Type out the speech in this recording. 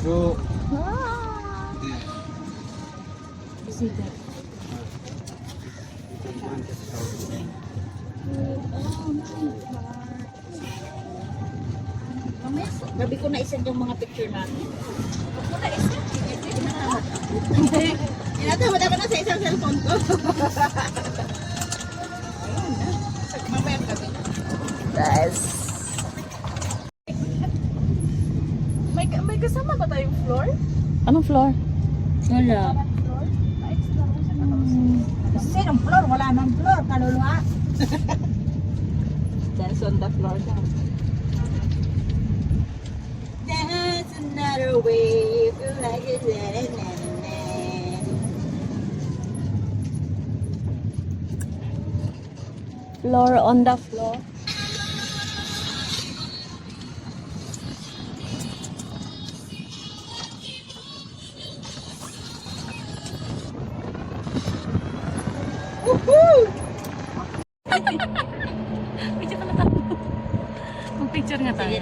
So, Ah. See that? Mamaya, gabi ko na-isend yung mga picture natin. Huwag ko na-isend. Tinatamad ako na sa isang cellphone ko. Ayun na. Mamaya gabi. Guys. May kasama ba tayong floor? Anong floor? Wala. Sinong floor? Wala nang floor. Kaluluwa. Dance on the floor daw. Dance another way. Feel like it's Floor on the floor. Picture ka na tayo. Mag-picture nga tayo.